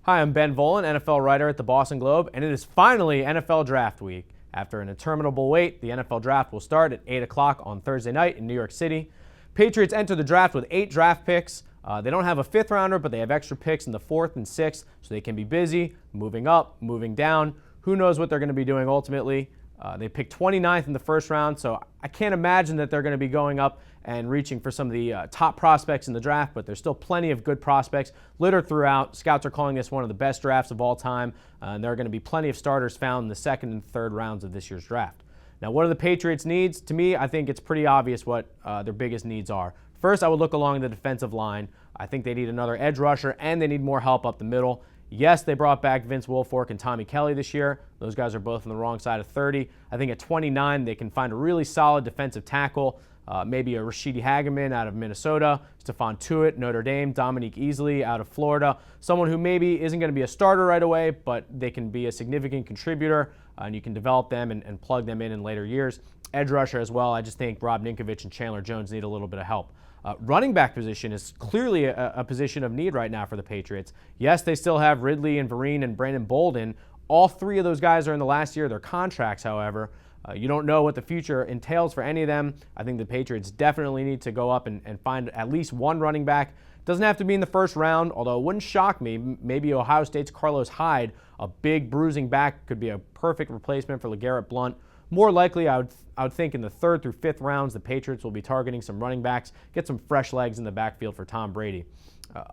Hi, I'm Ben Volin, NFL writer at the Boston Globe, and it is finally NFL Draft Week. After an interminable wait, the NFL Draft will start at 8 o'clock on Thursday night in New York City. Patriots enter the draft with 8 draft picks. They don't have a 5th rounder, but they have extra picks in the 4th and 6th, so they can be busy, moving up, moving down. Who knows what they're going to be doing ultimately. They picked 29th in the first round, so I can't imagine that they're going to be going up and reaching for some of the top prospects in the draft, but there's still plenty of good prospects littered throughout. Scouts are calling this one of the best drafts of all time, and there are going to be plenty of starters found in the 2nd and 3rd rounds of this year's draft. Now, what are the Patriots' needs? To me, I think it's pretty obvious what their biggest needs are. First, I would look along the defensive line. I think they need another edge rusher, and they need more help up the middle. Yes, they brought back Vince Wilfork and Tommy Kelly this year. Those guys are both on the wrong side of 30. I think at 29, they can find a really solid defensive tackle, maybe a Rashidi Hageman out of Minnesota, Stephon Tuitt, Notre Dame, Dominique Easley out of Florida, someone who maybe isn't going to be a starter right away, but they can be a significant contributor, and you can develop them and plug them in later years. Edge rusher as well. I just think Rob Ninkovich and Chandler Jones need a little bit of help. Running back position is clearly a position of need right now for the Patriots. Yes, they still have Ridley and Vereen and Brandon Bolden. All 3 of those guys are in the last year of their contracts, however. You don't know what the future entails for any of them. I think the Patriots definitely need to go up and find at least one running back. Doesn't have to be in the first round, although it wouldn't shock me. Maybe Ohio State's Carlos Hyde, a big bruising back, could be a perfect replacement for LeGarrette Blount. More likely, I would think in the 3rd through 5th rounds, the Patriots will be targeting some running backs, get some fresh legs in the backfield for Tom Brady.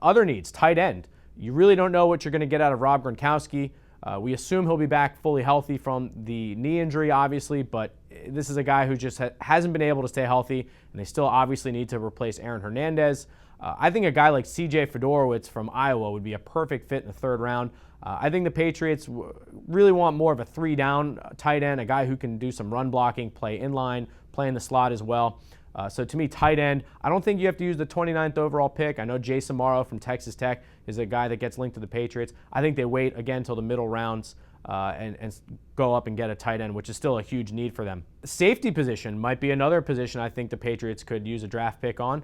Other needs, tight end. You really don't know what you're going to get out of Rob Gronkowski. We assume he'll be back fully healthy from the knee injury, obviously, but this is a guy who just hasn't been able to stay healthy, and they still obviously need to replace Aaron Hernandez. I think a guy like C.J. Fedorowicz from Iowa would be a perfect fit in the 3rd round. I think the Patriots really want more of a 3-down tight end, a guy who can do some run blocking, play inline, play in the slot as well. So to me, tight end, I don't think you have to use the 29th overall pick. I know Jason Morrow from Texas Tech is a guy that gets linked to the Patriots. I think they wait again until the middle rounds and go up and get a tight end, which is still a huge need for them. The safety position might be another position I think the Patriots could use a draft pick on.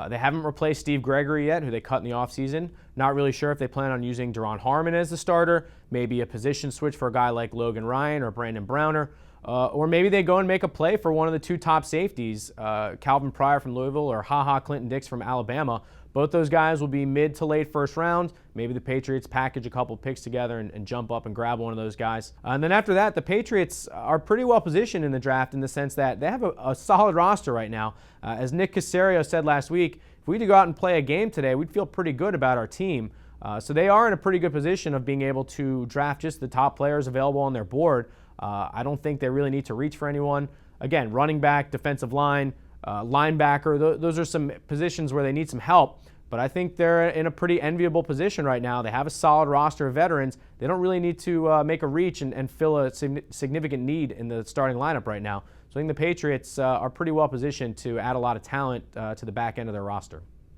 They haven't replaced Steve Gregory yet, who they cut in the offseason. Not really sure if they plan on using Deron Harmon as the starter, maybe a position switch for a guy like Logan Ryan or Brandon Browner, or maybe they go and make a play for one of the 2 top safeties, Calvin Pryor from Louisville or Clinton Dix from Alabama. Both those guys will be mid to late 1st round. Maybe the Patriots package a couple picks together and jump up and grab one of those guys. And then after that, the Patriots are pretty well positioned in the draft in the sense that they have a solid roster right now. As Nick Caserio said last week, if we had to go out and play a game today, we'd feel pretty good about our team. So they are in a pretty good position of being able to draft just the top players available on their board. I don't think they really need to reach for anyone. Again, running back, defensive line, linebacker, those are some positions where they need some help. But I think they're in a pretty enviable position right now. They have a solid roster of veterans. They don't really need to make a reach and fill a significant need in the starting lineup right now. So I think the Patriots are pretty well positioned to add a lot of talent to the back end of their roster.